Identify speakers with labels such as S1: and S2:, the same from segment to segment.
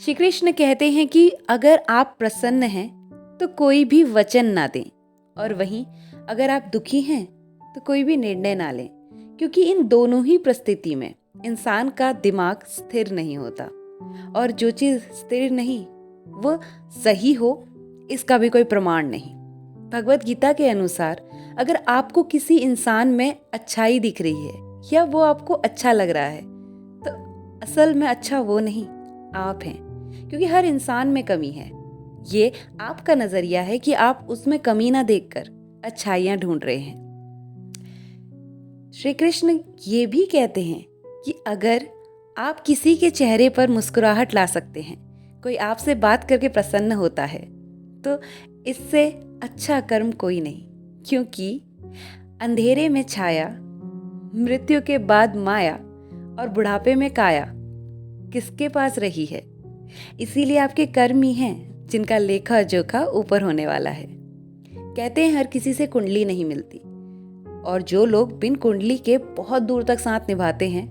S1: श्री कृष्ण कहते हैं कि अगर आप प्रसन्न हैं तो कोई भी वचन ना दें, और वहीं अगर आप दुखी हैं तो कोई भी निर्णय ना लें, क्योंकि इन दोनों ही परिस्थिति में इंसान का दिमाग स्थिर नहीं होता, और जो चीज़ स्थिर नहीं वो सही हो इसका भी कोई प्रमाण नहीं। भगवत गीता के अनुसार अगर आपको किसी इंसान में अच्छाई दिख रही है या वो आपको अच्छा लग रहा है, तो असल में अच्छा वो नहीं, आप हैं, क्योंकि हर इंसान में कमी है। ये आपका नजरिया है कि आप उसमें कमी ना देखकर अच्छाइयां ढूंढ रहे हैं। श्री कृष्ण ये भी कहते हैं कि अगर आप किसी के चेहरे पर मुस्कुराहट ला सकते हैं, कोई आपसे बात करके प्रसन्न होता है, तो इससे अच्छा कर्म कोई नहीं, क्योंकि अंधेरे में छाया, मृत्यु के बाद माया और बुढ़ापे में काया किसके पास रही है। इसीलिए आपके कर्म ही हैं जिनका लेखा जोखा ऊपर होने वाला है। कहते हैं हर किसी से कुंडली नहीं मिलती, और जो लोग बिन कुंडली के बहुत दूर तक साथ निभाते हैं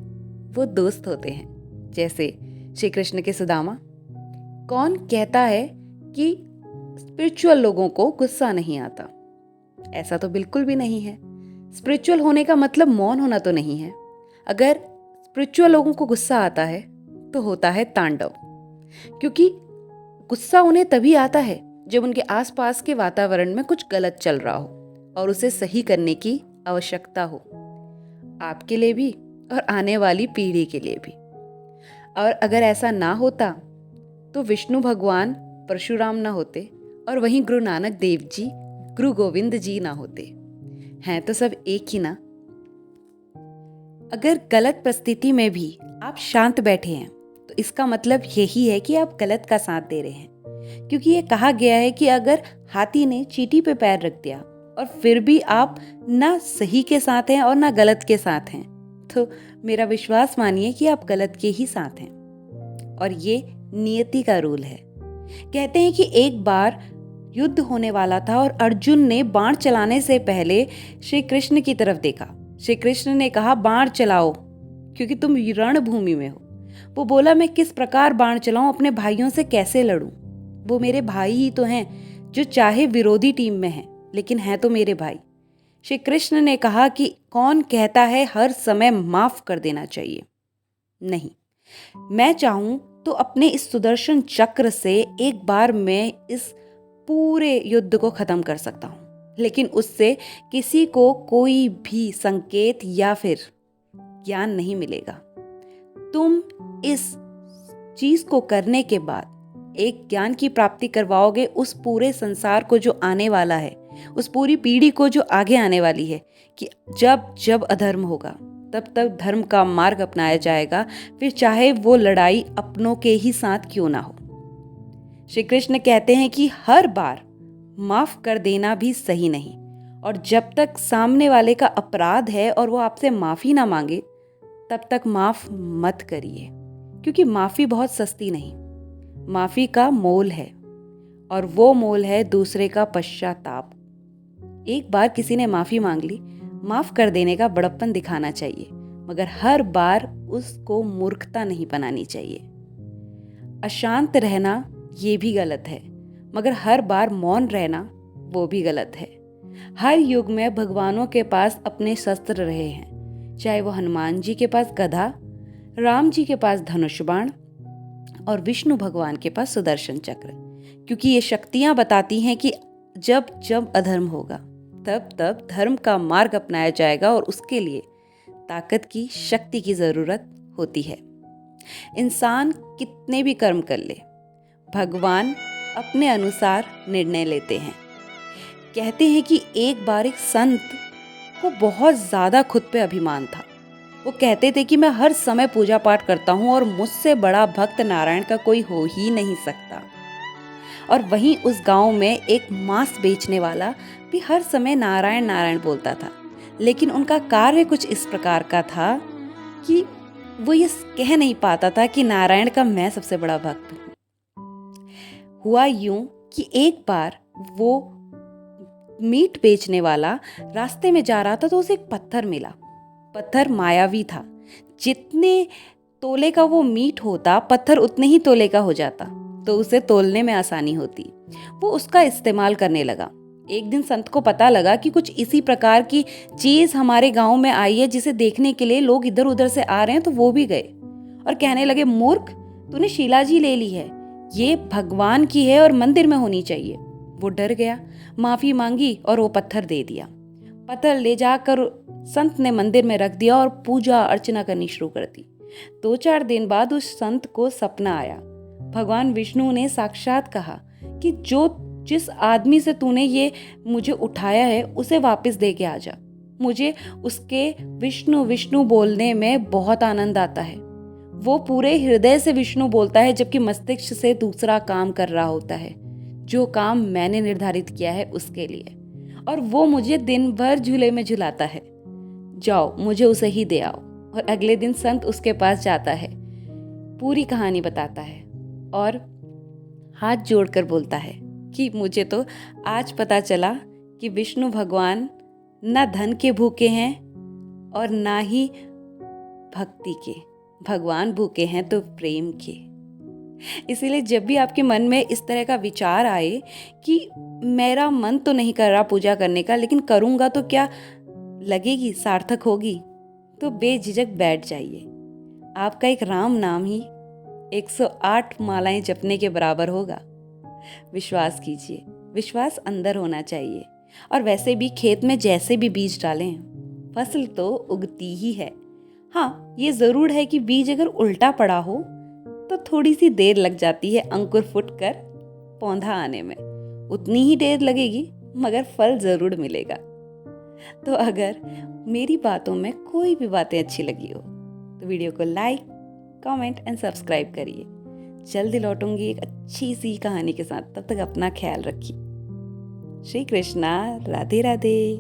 S1: वो दोस्त होते हैं। जैसे श्री कृष्ण के सुदामा। कौन कहता है कि स्पिरिचुअल लोगों को गुस्सा नहीं आता? ऐसा तो बिल्कुल भी नहीं है। स्पिरिचुअल होने का मतलब मौन होना तो नहीं है। अगर स्पिरिचुअल लोगों को गुस्सा आता है तो होता है तांडव, क्योंकि गुस्सा उन्हें तभी आता है जब उनके आसपास के वातावरण में कुछ गलत चल रहा हो और उसे सही करने की आवश्यकता हो, आपके लिए भी और आने वाली पीढ़ी के लिए भी। और अगर ऐसा ना होता तो विष्णु भगवान परशुराम ना होते, और वहीं गुरु नानक देव जी, गुरु गोविंद जी ना होते। हैं तो सब एक ही ना। अगर गलत परिस्थिति में भी आप शांत बैठे हैं तो इसका मतलब यही है कि आप गलत का साथ दे रहे हैं, क्योंकि ये कहा गया है कि अगर हाथी ने चींटी पे पैर रख दिया और फिर भी आप ना सही के साथ हैं और ना गलत के साथ हैं, तो मेरा विश्वास मानिए कि आप गलत के ही साथ हैं। और ये नियति का रूल है। कहते हैं कि एक बार युद्ध होने वाला था और अर्जुन ने बाण चलाने से पहले श्री कृष्ण की तरफ देखा। श्री कृष्ण ने कहा, बाण चलाओ, क्योंकि तुम रणभूमि में हो। वो बोला, मैं किस प्रकार बाण चलाऊं, अपने भाइयों से कैसे लड़ूं? वो मेरे भाई ही तो हैं, जो चाहे विरोधी टीम में हैं लेकिन हैं तो मेरे भाई। श्री कृष्ण ने कहा कि कौन कहता है हर समय माफ कर देना चाहिए? नहीं, मैं चाहूं तो अपने इस सुदर्शन चक्र से एक बार मैं इस पूरे युद्ध को खत्म कर सकता हूं, लेकिन उससे किसी को कोई भी संकेत या फिर ज्ञान नहीं मिलेगा। तुम इस चीज को करने के बाद एक ज्ञान की प्राप्ति करवाओगे उस पूरे संसार को जो आने वाला है, उस पूरी पीढ़ी को जो आगे आने वाली है, कि जब जब अधर्म होगा तब तक धर्म का मार्ग अपनाया जाएगा, फिर चाहे वो लड़ाई अपनों के ही साथ क्यों ना हो। श्री कृष्ण कहते हैं कि हर बार माफ कर देना भी सही नहीं, और जब तक सामने वाले का अपराध है और वो आपसे माफी ना मांगे तब तक माफ मत करिए, क्योंकि माफी बहुत सस्ती नहीं। माफी का मोल है, और वो मोल है दूसरे का पश्चाताप। एक बार किसी ने माफी मांग ली, माफ कर देने का बड़प्पन दिखाना चाहिए, मगर हर बार उसको मूर्खता नहीं बनानी चाहिए। अशांत रहना ये भी गलत है, मगर हर बार मौन रहना वो भी गलत है। हर युग में भगवानों के पास अपने शस्त्र रहे हैं, चाहे वो हनुमान जी के पास गदा, राम जी के पास धनुष बाण और विष्णु भगवान के पास सुदर्शन चक्र, क्योंकि ये शक्तियां बताती हैं कि जब जब अधर्म होगा तब तब धर्म का मार्ग अपनाया जाएगा, और उसके लिए ताकत की, शक्ति की जरूरत होती है। इंसान कितने भी कर्म कर ले, भगवान अपने अनुसार निर्णय लेते हैं। कहते हैं कि एक बार एक संत को बहुत ज्यादा खुद पे अभिमान था। वो कहते थे कि मैं हर समय पूजा पाठ करता हूँ और मुझसे बड़ा भक्त नारायण का कोई हो ही नहीं सकता। और वहीं उस गांव में एक मांस बेचने वाला भी हर समय नारायण नारायण बोलता था, लेकिन उनका कार्य कुछ इस प्रकार का था कि वो ये कह नहीं पाता था कि नारायण का मैं सबसे बड़ा भक्त हूँ। हुआ यूं कि एक बार वो मीट बेचने वाला रास्ते में जा रहा था तो उसे एक पत्थर मिला। पत्थर मायावी था। जितने तोले का वो मीट होता, पत्थर उतने ही तोले का हो जाता, तो उसे तोलने में आसानी होती। वो उसका इस्तेमाल करने लगा। एक दिन संत को पता लगा कि कुछ इसी प्रकार की चीज हमारे गांव में आई है, जिसे देखने के लिए लोग इधर उधर से आ रहे हैं। तो वो भी गए और कहने लगे, मूर्ख, तूने शिलाजी ले ली है, ये भगवान की है और मंदिर में होनी चाहिए। वो डर गया, माफी मांगी और वो पत्थर दे दिया। पत्थर ले जाकर संत ने मंदिर में रख दिया और पूजा अर्चना करनी शुरू कर दी। 2-4 दिन बाद उस संत को सपना आया। भगवान विष्णु ने साक्षात कहा कि जिस आदमी से तूने ये मुझे उठाया है, उसे वापस दे के आ जा। मुझे उसके विष्णु विष्णु बोलने में बहुत आनंद आता है। वो पूरे हृदय से विष्णु बोलता है, जबकि मस्तिष्क से दूसरा काम कर रहा होता है, जो काम मैंने निर्धारित किया है उसके लिए। और वो मुझे दिन भर झूले में झुलाता है। जाओ, मुझे उसे ही दे आओ। और अगले दिन संत उसके पास जाता है, पूरी कहानी बताता है और हाथ जोड़कर बोलता है कि मुझे तो आज पता चला कि विष्णु भगवान न धन के भूखे हैं और ना ही भक्ति के। भगवान भूखे हैं तो प्रेम के। इसीलिए जब भी आपके मन में इस तरह का विचार आए कि मेरा मन तो नहीं कर रहा पूजा करने का, लेकिन करूँगा तो क्या लगेगी, सार्थक होगी, तो बेझिझक बैठ जाइए। आपका एक राम नाम ही 108 मालाएं जपने के बराबर होगा। विश्वास कीजिए, विश्वास अंदर होना चाहिए। और वैसे भी खेत में जैसे भी बीज डालें, फसल तो उगती ही है। हाँ, ये ज़रूर है कि बीज अगर उल्टा पड़ा हो तो थोड़ी सी देर लग जाती है अंकुर फूटकर पौधा आने में। उतनी ही देर लगेगी, मगर फल ज़रूर मिलेगा। तो अगर मेरी बातों में कोई भी बातें अच्छी लगी हो तो वीडियो को लाइक, कमेंट एंड सब्सक्राइब करिए। जल्दी लौटूंगी एक अच्छी सी कहानी के साथ। तब तक अपना ख्याल रखिए। श्री कृष्णा, राधे राधे।